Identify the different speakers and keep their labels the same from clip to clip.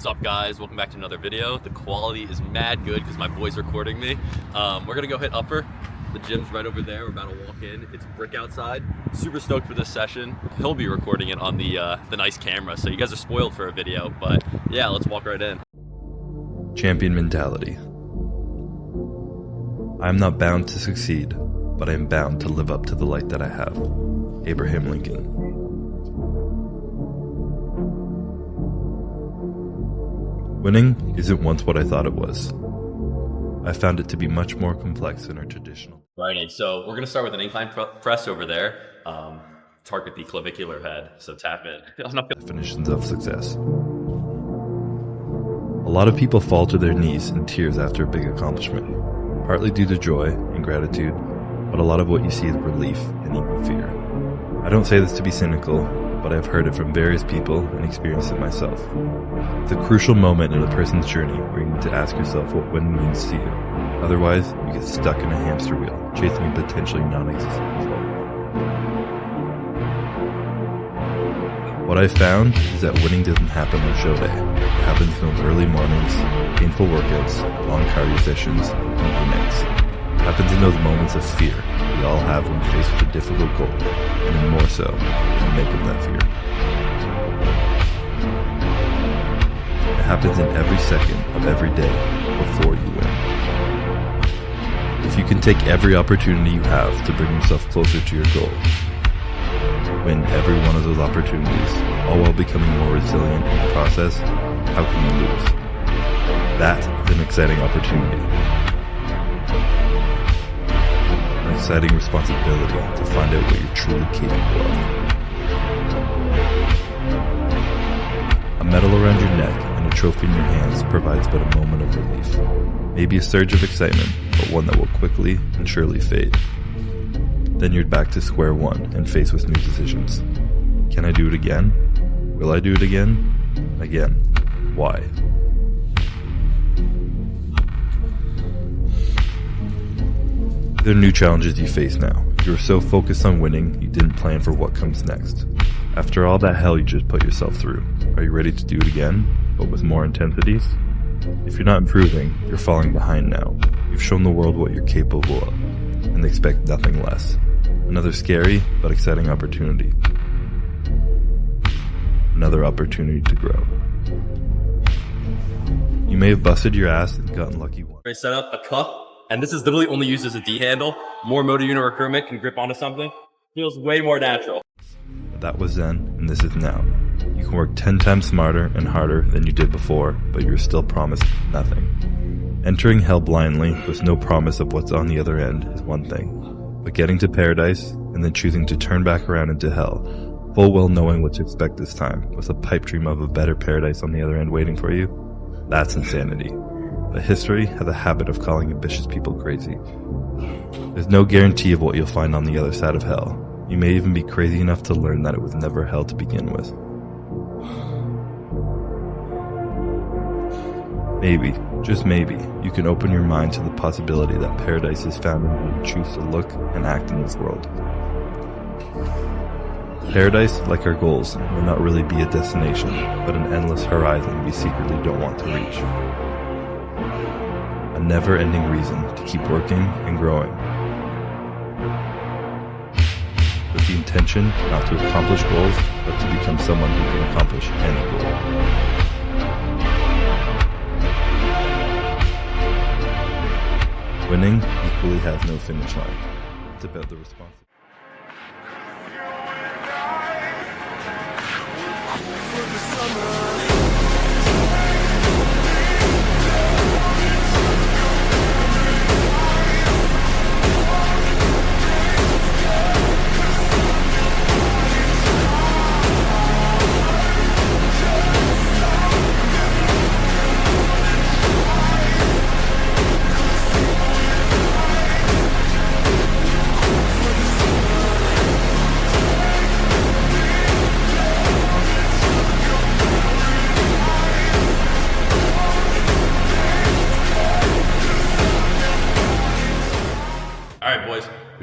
Speaker 1: What's up, guys? Welcome back to another video. The quality is mad good because my boy's recording me. We're gonna go hit upper. The gym's right over there. We're about to walk in. It's brick outside. Super stoked for this session. He'll be recording it on the nice camera, so you guys are spoiled for a video. But yeah, let's walk right in.
Speaker 2: Champion mentality. I am not bound to succeed, but I am bound to live up to the light that I have. Abraham Lincoln. Winning isn't once what I thought it was. I found it to be much more complex than our traditional.
Speaker 1: Righty, so we're gonna start with an incline press over there. Target the clavicular head, so tap in. I'm not gonna...
Speaker 2: Definitions of success. A lot of people fall to their knees in tears after a big accomplishment, partly due to joy and gratitude, but a lot of what you see is relief and even fear. I don't say this to be cynical, but I've heard it from various people and experienced it myself. It's a crucial moment in a person's journey where you need to ask yourself what winning means to you. Otherwise, you get stuck in a hamster wheel, chasing a potentially non-existent result. What I've found is that winning doesn't happen on show day. It happens in those early mornings, painful workouts, long cardio sessions, and hungry nights. It happens in those moments of fear we all have when faced with a difficult goal, and then more so in the make of that fear. It happens in every second of every day before you win. If you can take every opportunity you have to bring yourself closer to your goal, win every one of those opportunities, all while becoming more resilient in the process, how can you lose? That is an exciting opportunity. An exciting responsibility to find out what you're truly capable of. A medal around your neck and a trophy in your hands provides but a moment of relief. Maybe a surge of excitement, but one that will quickly and surely fade. Then you're back to square one and faced with new decisions. Can I do it again? Will I do it again? Again. Why? There are new challenges you face now. You're so focused on winning, you didn't plan for what comes next. After all that hell you just put yourself through, are you ready to do it again, but with more intensities? If you're not improving, you're falling behind now. You've shown the world what you're capable of, and they expect nothing less. Another scary but exciting opportunity. Another opportunity to grow. You may have busted your ass and gotten lucky once.
Speaker 1: Right, set up a cup, and this is literally only used as a D handle. More motor unit recruitment can grip onto something. Feels way more natural.
Speaker 2: That was then, and this is now. You can work 10 times smarter and harder than you did before, but you're still promised nothing. Entering hell blindly with no promise of what's on the other end is one thing, but getting to paradise and then choosing to turn back around into hell, full well knowing what to expect this time, with a pipe dream of a better paradise on the other end waiting for you, that's insanity. But history has a habit of calling ambitious people crazy. There's no guarantee of what you'll find on the other side of hell. You may even be crazy enough to learn that it was never hell to begin with. Maybe, just maybe, you can open your mind to the possibility that paradise is found in how you choose to look and act in this world. Paradise, like our goals, will not really be a destination, but an endless horizon we secretly don't want to reach. A never-ending reason to keep working and growing. With the intention not to accomplish goals, but to become someone who can accomplish any goal. Winning equally has no finish line. It's about the responsibility.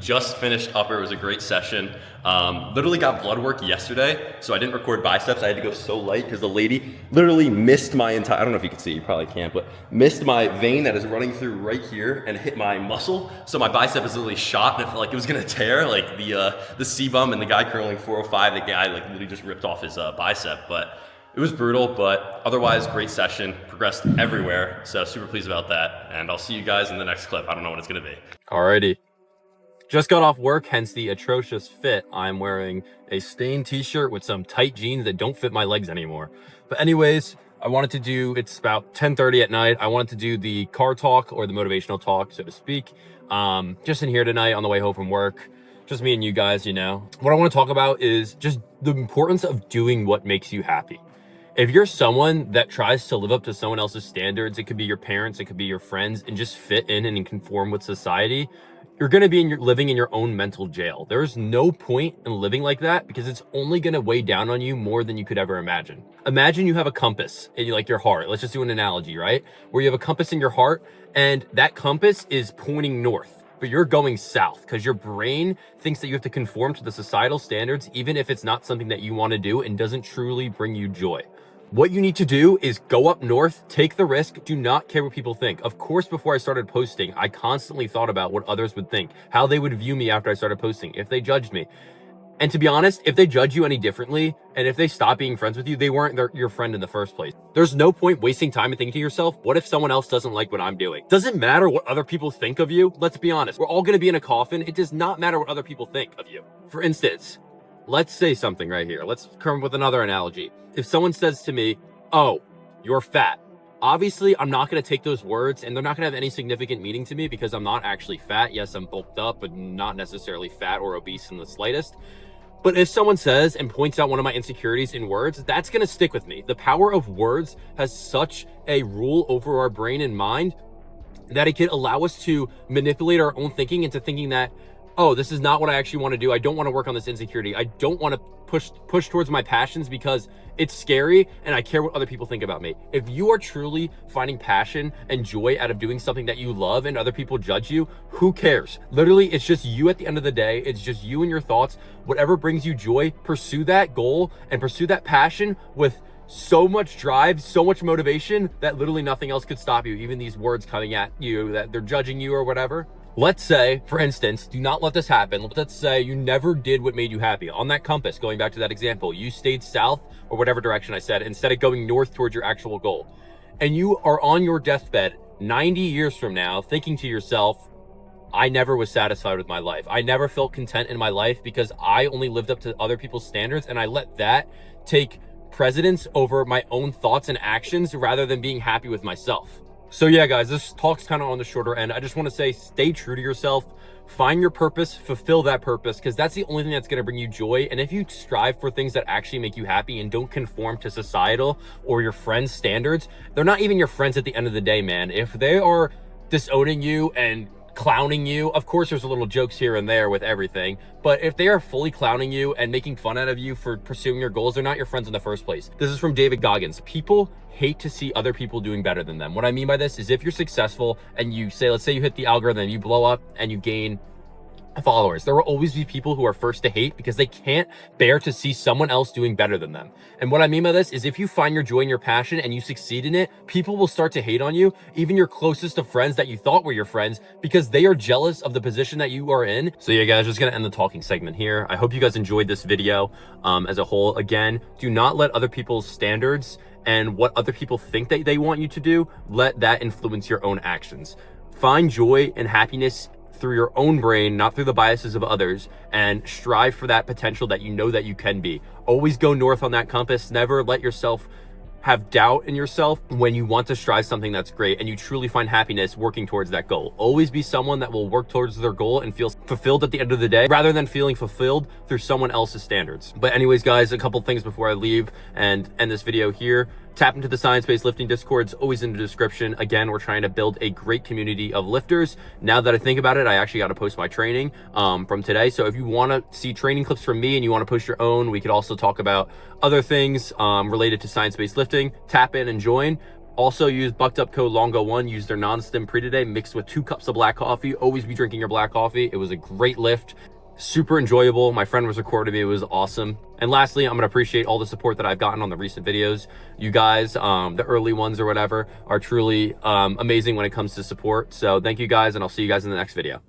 Speaker 1: just finished upper. It was a great session. Literally got blood work yesterday, so I didn't record biceps. I had to go so light because the lady literally missed my entire, I don't know if you can see, you probably can't, but missed my vein that is running through right here and hit my muscle. So my bicep is literally shot and it felt like it was gonna tear, like the C-bum and the guy curling 405, the guy like literally just ripped off his bicep. But it was brutal, but otherwise great session, progressed everywhere. So super pleased about that. And I'll see you guys in the next clip. I don't know what it's gonna be.
Speaker 3: Alrighty. Just got off work, hence the atrocious fit. I'm wearing a stained t-shirt with some tight jeans that don't fit my legs anymore. But anyways, I wanted to do, it's about 10:30 at night. I wanted to do the car talk or the motivational talk, so to speak. Just in here tonight on the way home from work. Just me and you guys, you know. What I want to talk about is just the importance of doing what makes you happy. If you're someone that tries to live up to someone else's standards, it could be your parents, it could be your friends, and just fit in and conform with society, you're going to be living in your own mental jail. There's no point in living like that because it's only going to weigh down on you more than you could ever imagine. Imagine you have a compass in like your heart. Let's just do an analogy, right? Where you have a compass in your heart and that compass is pointing north, but you're going south because your brain thinks that you have to conform to the societal standards, even if it's not something that you want to do and doesn't truly bring you joy. What you need to do is go up north, take the risk, do not care what people think. Of course, before I started posting, I constantly thought about what others would think, how they would view me after I started posting, if they judged me. And to be honest, if they judge you any differently, and if they stop being friends with you, they weren't your friend in the first place. There's no point wasting time and thinking to yourself, what if someone else doesn't like what I'm doing? Doesn't matter what other people think of you. Let's be honest, we're all gonna be in a coffin. It does not matter what other people think of you. For instance, let's say something right here. Let's come up with another analogy. If someone says to me, oh, you're fat. Obviously, I'm not going to take those words and they're not going to have any significant meaning to me because I'm not actually fat. Yes, I'm bulked up, but not necessarily fat or obese in the slightest. But if someone says and points out one of my insecurities in words, that's going to stick with me. The power of words has such a rule over our brain and mind that it can allow us to manipulate our own thinking into thinking that, oh, this is not what I actually want to do. I don't want to work on this insecurity. I don't want to push towards my passions because it's scary and I care what other people think about me. If you are truly finding passion and joy out of doing something that you love and other people judge you, who cares? Literally, it's just you at the end of the day. It's just you and your thoughts. Whatever brings you joy, pursue that goal and pursue that passion with so much drive, so much motivation that literally nothing else could stop you. Even these words coming at you that they're judging you or whatever. Let's say, for instance, do not let this happen. Let's say you never did what made you happy. On that compass, going back to that example, you stayed south or whatever direction I said, instead of going north towards your actual goal. And you are on your deathbed 90 years from now thinking to yourself, I never was satisfied with my life. I never felt content in my life because I only lived up to other people's standards and I let that take precedence over my own thoughts and actions rather than being happy with myself. So yeah, guys, this talk's kind of on the shorter end. I just want to say, stay true to yourself, find your purpose, fulfill that purpose, because that's the only thing that's going to bring you joy. And if you strive for things that actually make you happy and don't conform to societal or your friends' standards, they're not even your friends at the end of the day, man. If they are disowning you and clowning you, of course there's a little jokes here and there with everything, but if they are fully clowning you and making fun out of you for pursuing your goals, they're not your friends in the first place. This is from David Goggins. People hate to see other people doing better than them. What I mean by this is if you're successful and you say, let's say you hit the algorithm, you blow up and you gain followers, there will always be people who are first to hate because they can't bear to see someone else doing better than them. And what I mean by this is if you find your joy in your passion and you succeed in it, people will start to hate on you, even your closest of friends that you thought were your friends, because they are jealous of the position that you are in. So yeah, guys, just gonna end the talking segment here. I hope you guys enjoyed this video as a whole. Again, do not let other people's standards and what other people think that they want you to do, let that influence your own actions. Find joy and happiness through your own brain, not through the biases of others, and strive for that potential that you know that you can be. Always go north on that compass. Never let yourself have doubt in yourself when you want to strive something that's great and you truly find happiness working towards that goal. Always be someone that will work towards their goal and feel fulfilled at the end of the day rather than feeling fulfilled through someone else's standards. But anyways, guys, a couple things before I leave and end this video here. Tap into the Science-Based Lifting Discord. It's always in the description. Again, we're trying to build a great community of lifters. Now that I think about it, I actually got to post my training from today. So if you want to see training clips from me and you want to post your own, we could also talk about other things related to science-based lifting. Tap in and join. Also use bucked up code LONGO1, use their non-stim pre-today mixed with 2 cups of black coffee. Always be drinking your black coffee. It was a great lift, super enjoyable. My friend was recording me, it was awesome. And lastly, I'm gonna appreciate all the support that I've gotten on the recent videos. You guys, the early ones or whatever, are truly amazing when it comes to support. So thank you guys, and I'll see you guys in the next video.